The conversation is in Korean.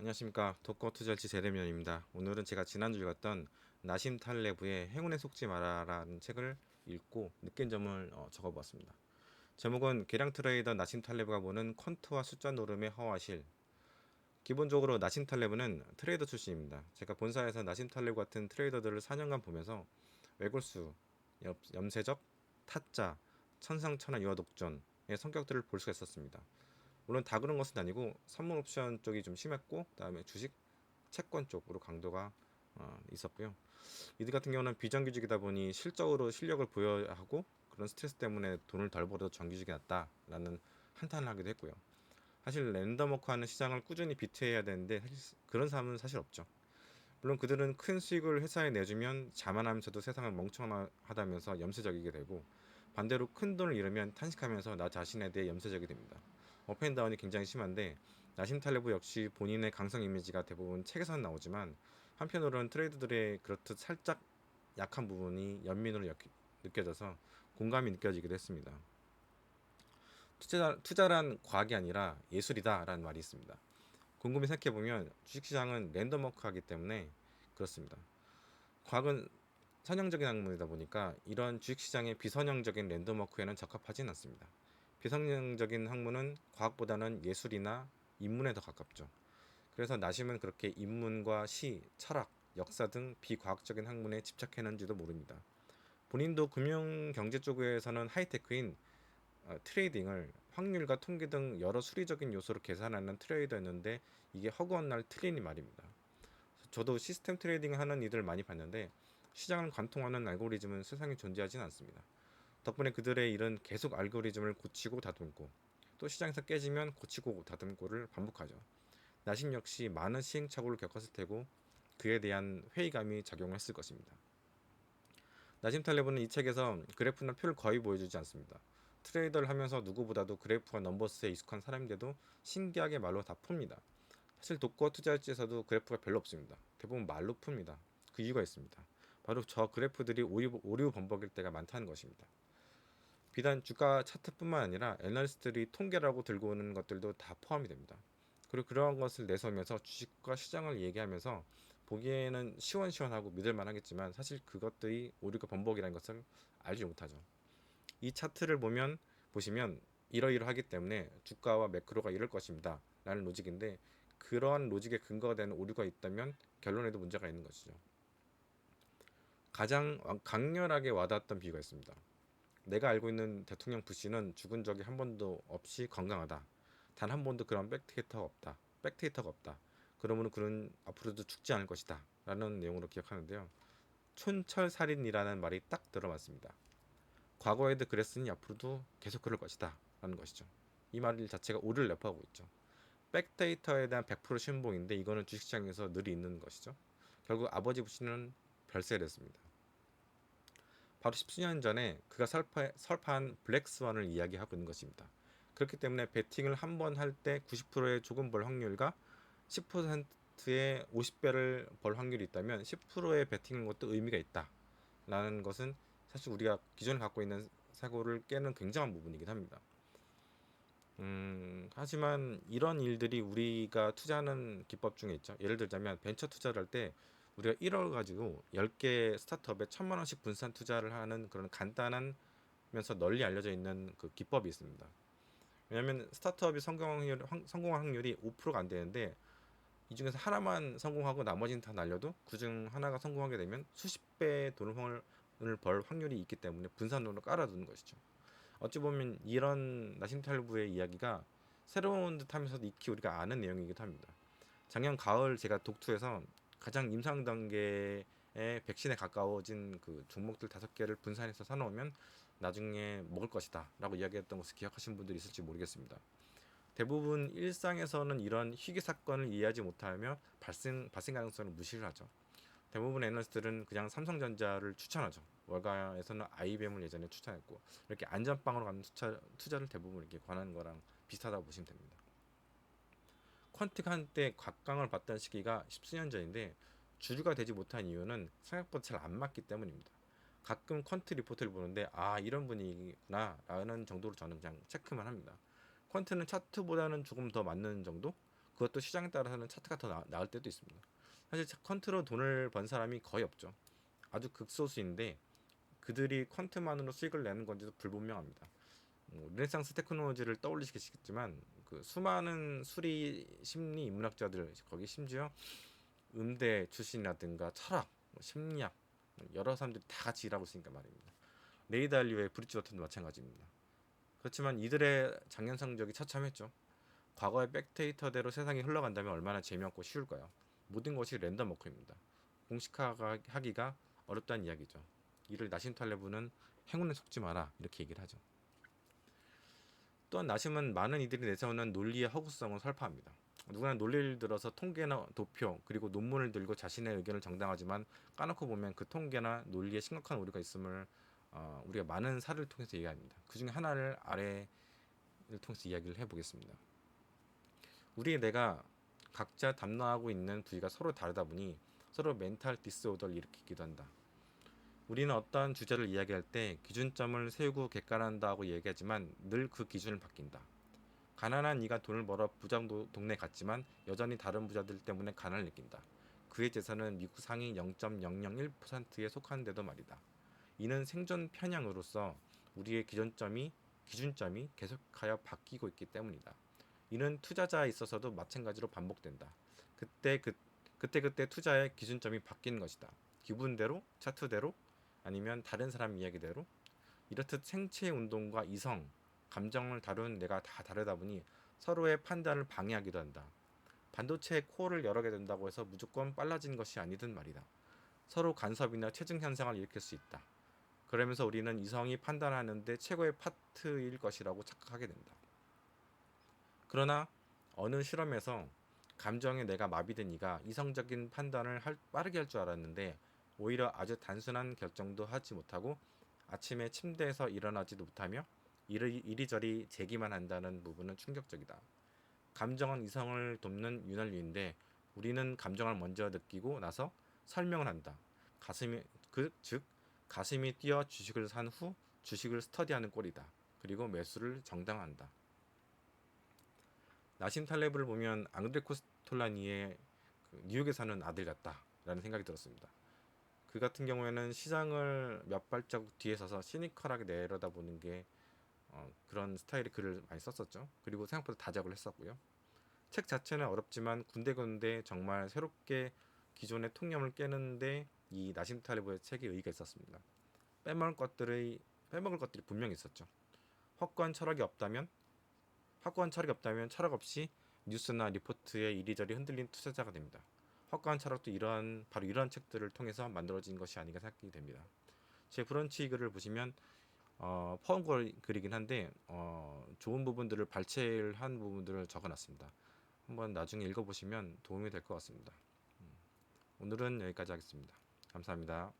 안녕하십니까. 독거 투자일지 제레미안입니다. 오늘은 제가 지난주에 갔던 나심 탈레브의 행운에 속지 마라라는 책을 읽고 느낀 점을 적어보았습니다. 제목은 계량 트레이더 나심 탈레브가 보는 퀀트와 숫자 노름의 허와실. 기본적으로 나심 탈레브는 트레이더 출신입니다. 제가 본사에서 나심 탈레브 같은 트레이더들을 4년간 보면서 외골수, 염세적, 타짜, 천상천하 유아독전의 성격들을 볼 수가 있었습니다. 물론 다 그런 것은 아니고 선물 옵션 쪽이 좀 심했고, 그다음에 주식 채권 쪽으로 강도가 있었고요. 이들 같은 경우는 비정규직이다 보니 실적으로 실력을 보여야 하고, 그런 스트레스 때문에 돈을 덜 벌어도 정규직이 낫다라는 한탄을 하기도 했고요. 사실 랜덤워크하는 시장을 꾸준히 비트해야 되는데 사실 그런 사람은 사실 없죠. 물론 그들은 큰 수익을 회사에 내주면 자만하면서도 세상을 멍청하다면서 염세적이게 되고, 반대로 큰 돈을 잃으면 탄식하면서 나 자신에 대해 염세적이 됩니다. 업앤다운이 굉장히 심한데, 나심 탈레브 역시 본인의 강성 이미지가 대부분 책에서는 나오지만, 한편으로는 트레이더들의 그렇듯 살짝 약한 부분이 연민으로 느껴져서 공감이 느껴지기도 했습니다. 투자란 과학이 아니라 예술이다라는 말이 있습니다. 곰곰이 생각해보면 주식시장은 랜덤워크하기 때문에 그렇습니다. 과학은 선형적인 학문이다 보니까 이런 주식시장의 비선형적인 랜덤워크에는 적합하진 않습니다. 비선형적인 학문은 과학보다는 예술이나 인문에 더 가깝죠. 그래서 나심은 그렇게 인문과 시, 철학, 역사 등 비과학적인 학문에 집착했는지도 모릅니다. 본인도 금융 경제 쪽에서는 하이테크인 트레이딩을 확률과 통계 등 여러 수리적인 요소로 계산하는 트레이더였는데, 이게 허구한 날 틀리니 말입니다. 저도 시스템 트레이딩 하는 이들 많이 봤는데, 시장을 관통하는 알고리즘은 세상에 존재하진 않습니다. 덕분에 그들의 일은 계속 알고리즘을 고치고 다듬고, 또 시장에서 깨지면 고치고 다듬고를 반복하죠. 나심 역시 많은 시행착오를 겪었을 테고, 그에 대한 회의감이 작용했을 것입니다. 나심 탈레브는 이 책에서 그래프나 표를 거의 보여주지 않습니다. 트레이더를 하면서 누구보다도 그래프와 넘버스에 익숙한 사람인데도 신기하게 말로 다 풉니다. 사실 독거 투자일지에서도 그래프가 별로 없습니다. 대부분 말로 풉니다. 그 이유가 있습니다. 바로 저 그래프들이 오류 범벅일 때가 많다는 것입니다. 비단 주가 차트뿐만 아니라 애널리스트들이 통계라고 들고 오는 것들도 다 포함이 됩니다. 그리고 그러한 것을 내세우면서 주식과 시장을 얘기하면서 보기에는 시원시원하고 믿을만 하겠지만, 사실 그것들이 오류가 번복이라는 것을 알지 못하죠. 이 차트를 보시면 이러이러하기 때문에 주가와 매크로가 이럴 것입니다 라는 로직인데, 그러한 로직에 근거가 되는 오류가 있다면 결론에도 문제가 있는 것이죠. 가장 강렬하게 와닿았던 비유가 있습니다. 내가 알고 있는 대통령 부시는 죽은 적이 한 번도 없이 건강하다. 단 한 번도 그런 백데이터가 없다. 그러므로 그는 앞으로도 죽지 않을 것이다. 라는 내용으로 기억하는데요. 촌철살인이라는 말이 딱 들어맞습니다. 과거에도 그랬으니 앞으로도 계속 그럴 것이다. 라는 것이죠. 이 말 자체가 오류를 내포하고 있죠. 백데이터에 대한 100% 신봉인데, 이거는 주식시장에서 늘 있는 것이죠. 결국 아버지 부시는 별세됐습니다. 바로 10수년 전에 그가 설파한 블랙스완을 이야기하고 있는 것입니다. 그렇기 때문에 베팅을 한 번 할 때 90%의 조금 벌 확률과 10%의 50배를 벌 확률이 있다면 10%의 베팅인 것도 의미가 있다라는 것은 사실 우리가 기존에 갖고 있는 사고를 깨는 굉장한 부분이긴 합니다. 하지만 이런 일들이 우리가 투자하는 기법 중에 있죠. 예를 들자면 벤처 투자를 할 때 우리가 1억 가지고 10개 스타트업에 1,000만 원씩 분산 투자를 하는 그런 간단하면서 널리 알려져 있는 그 기법이 있습니다. 왜냐하면 스타트업이 성공 확률이 5%가 안 되는데, 이 중에서 하나만 성공하고 나머지는 다 날려도 그중 하나가 성공하게 되면 수십 배의 돈을 벌 확률이 있기 때문에 분산으로 깔아두는 것이죠. 어찌 보면 이런 나심탈부의 이야기가 새로운 듯하면서도 익히 우리가 아는 내용이기도 합니다. 작년 가을 제가 독투에서 가장 임상 단계의 백신에 가까워진 그 종목들 5개를 분산해서 사놓으면 나중에 먹을 것이다 라고 이야기했던 것을 기억하시는 분들이 있을지 모르겠습니다. 대부분 일상에서는 이런 희귀 사건을 이해하지 못하며 발생 가능성을 무시를 하죠. 대부분 애널리스트들은 그냥 삼성전자를 추천하죠. 월가에서는 IBM을 예전에 추천했고, 이렇게 안전빵으로 가는 투자를 대부분 이렇게 권하는 거랑 비슷하다고 보시면 됩니다. 퀀트가 한때 곽강을 봤던 시기가 10수년 전인데, 주류가 되지 못한 이유는 생각보다 잘 안 맞기 때문입니다. 가끔 퀀트 리포트를 보는데 이런 분위기구나 라는 정도로 저는 그냥 체크만 합니다. 퀀트는 차트보다는 조금 더 맞는 정도? 그것도 시장에 따라서는 차트가 더 나을 때도 있습니다. 사실 퀀트로 돈을 번 사람이 거의 없죠. 아주 극소수인데 그들이 퀀트만으로 수익을 내는 건지도 불분명합니다. 르네상스 테크놀로지를 떠올리시겠지만 그 수많은 수리 심리 인문학자들, 거기 심지어 음대 출신이라든가 철학, 심리학 여러 사람들이 다 같이 일하고 있으니까 말입니다. 레이 달리오의 브리지워턴도 마찬가지입니다. 그렇지만 이들의 작년 성적이 처참했죠. 과거의 백데이터대로 세상이 흘러간다면 얼마나 재미없고 쉬울까요? 모든 것이 랜덤 워크입니다. 공식화하기가 어렵다는 이야기죠. 이를 나심 탈레브는 행운에 속지 마라 이렇게 얘기를 하죠. 또한 나심은 많은 이들이 내세우는 논리의 허구성을 설파합니다. 누구나 논리를 들어서 통계나 도표 그리고 논문을 들고 자신의 의견을 정당하지만 까놓고 보면 그 통계나 논리에 심각한 오류가 있음을 우리가 많은 사례를 통해서 이해합니다. 그 중에 하나를 아래를 통해서 이야기를 해보겠습니다. 우리의 뇌가 각자 담당하고 있는 부위가 서로 다르다 보니 서로 멘탈 디스오더를 일으키기도 한다. 우리는 어떠한 주제를 이야기할 때 기준점을 세우고 객관한다고 얘기하지만 늘 그 기준을 바뀐다. 가난한 이가 돈을 벌어 부자 동네 갔지만 여전히 다른 부자들 때문에 가난을 느낀다. 그의 재산은 미국 상위 0.001%에 속하는데도 말이다. 이는 생존 편향으로서 우리의 기준점이 계속하여 바뀌고 있기 때문이다. 이는 투자자에 있어서도 마찬가지로 반복된다. 그때 투자의 기준점이 바뀌는 것이다. 기분대로, 차트대로, 아니면 다른 사람 이야기대로. 이렇듯 생체 운동과 이성, 감정을 다룬 뇌가 다 다르다 보니 서로의 판단을 방해하기도 한다. 반도체의 코어를 열게 된다고 해서 무조건 빨라진 것이 아니든 말이다. 서로 간섭이나 체증 현상을 일으킬 수 있다. 그러면서 우리는 이성이 판단하는데 최고의 파트일 것이라고 착각하게 된다. 그러나 어느 실험에서 감정에 내가 마비된 이가 이성적인 판단을 빠르게 할 줄 알았는데 오히려 아주 단순한 결정도 하지 못하고 아침에 침대에서 일어나지도 못하며 이리저리 재기만 한다는 부분은 충격적이다. 감정은 이성을 돕는 윤활유인데 우리는 감정을 먼저 느끼고 나서 설명을 한다. 즉 가슴이 뛰어 주식을 산 후 주식을 스터디하는 꼴이다. 그리고 매수를 정당한다. 나심 탈레브를 보면 앙드레 코스톨라니의 뉴욕에 사는 아들 같다라는 생각이 들었습니다. 그 같은 경우에는 시장을 몇 발자국 뒤에 서서 시니컬하게 내려다보는 게 그런 스타일의 글을 많이 썼었죠. 그리고 생각보다 다작을 했었고요. 책 자체는 어렵지만 군데군데 정말 새롭게 기존의 통념을 깨는데 이 나심 탈레브의 책에 의의가 있었습니다. 빼먹을 것들이 분명히 있었죠. 확고한 철학이 없다면 철학 없이 뉴스나 리포트에 이리저리 흔들린 투자자가 됩니다. 확고한 철학도 바로 이러한 책들을 통해서 만들어진 것이 아닌가 생각이 됩니다. 제 브런치 글을 보시면 퍼온 글이긴 한데 좋은 부분들을 발췌한 부분들을 적어놨습니다. 한번 나중에 읽어보시면 도움이 될 것 같습니다. 오늘은 여기까지 하겠습니다. 감사합니다.